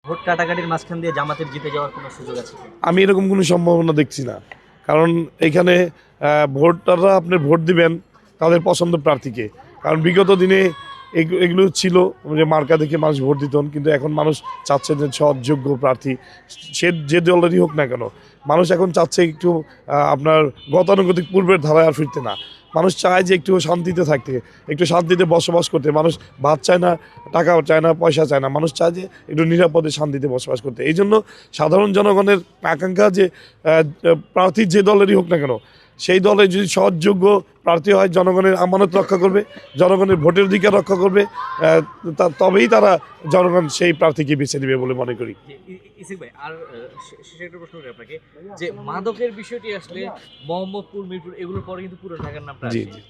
Vote কাটাকাটির মাঝখান দিয়ে জামাতের জিতে যাওয়ার কোনো সুযোগ আছে কি? আমি এরকম কোনো সম্ভাবনা দেখছি না। কারণ এখানে ভোটাররা আপনি ভোট দিবেন তাদের পছন্দ প্রার্থীকে। কারণ বিগত দিনে এগুলো ছিল যে মার্কা দেখে মানুষ ভোট দিতেন, কিন্তু এখন মানুষ চাচ্ছে যে সৎ যোগ্য প্রার্থী, সে যে দলেরই হোক না কেন। মানুষ এখন চাচ্ছে একটু আপনার গতানুগতিক পূর্বের ধারায় আর ফিরতে না। মানুষ চায় যে একটু শান্তিতে থাকতে, একটু শান্তিতে বসবাস করতে। মানুষ ভাত চায় না, টাকাও চায় না, পয়সা চায় না। মানুষ চায় যে একটু নিরাপদে শান্তিতে বসবাস করতে। এই জন্য সাধারণ জনগণের আকাঙ্ক্ষা যে প্রার্থী যে দলেরই হোক না কেন, সেই দলে যদি সৎযোগ্য প্রার্থী হয়, জনগণের আমানত রক্ষা করবে, জনগণের ভোটের অধিকার রক্ষা করবে, তবেই তারা জনগণ সেই প্রার্থীকে বেছে নেবে বলে মনে করি। ইসিক ভাই, আর শেষে একটা প্রশ্ন করি আপনাকে, যে মাদকের বিষয়টি আসলে মোহাম্মদপুর, মিরপুর এগুলোর পরে কিন্তু পুরো ঢাকার নামটা জি আসে। জি।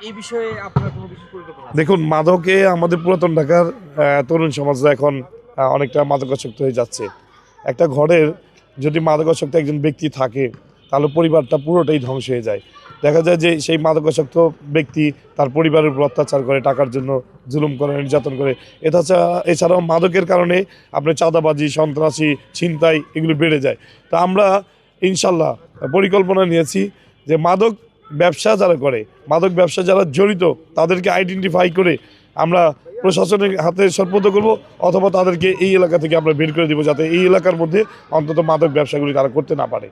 এই বিষয়ে আপনার কোনো বিশেষ পরিকল্পনা আছে? দেখুন, মাদকে আমাদের পুরাতন ঢাকার তরুণ সমাজরা এখন অনেকটা মাদকাসক্ত হয়ে যাচ্ছে। একটা ঘরের যদি মাদকাসক্ত একজন ব্যক্তি থাকে, তাহলে পরিবারটা পুরোটাই ধ্বংস হয়ে যায়। দেখা যায় যে সেই মাদকাসক্ত ব্যক্তি তার পরিবারের উপর অত্যাচার করে, টাকার জন্য জুলুম করে, নির্যাতন করে। এছাড়াও মাদকের কারণে আপনার চাঁদাবাজি, সন্ত্রাসী, ছিনতাই এগুলো বেড়ে যায়। তা আমরা ইনশাল্লাহ পরিকল্পনা নিয়েছি যে মাদক ব্যবসা যারা করে, মাদক ব্যবসা যারা জড়িত, তাদেরকে আইডেন্টিফাই করে আমরা প্রশাসনের হাতে সোপর্দ করব, অথবা তাদেরকে এই এলাকা থেকে আমরা বের করে দেবো, যাতে এই এলাকার মধ্যে অন্তত মাদক ব্যবসাগুলি তারা করতে না পারে।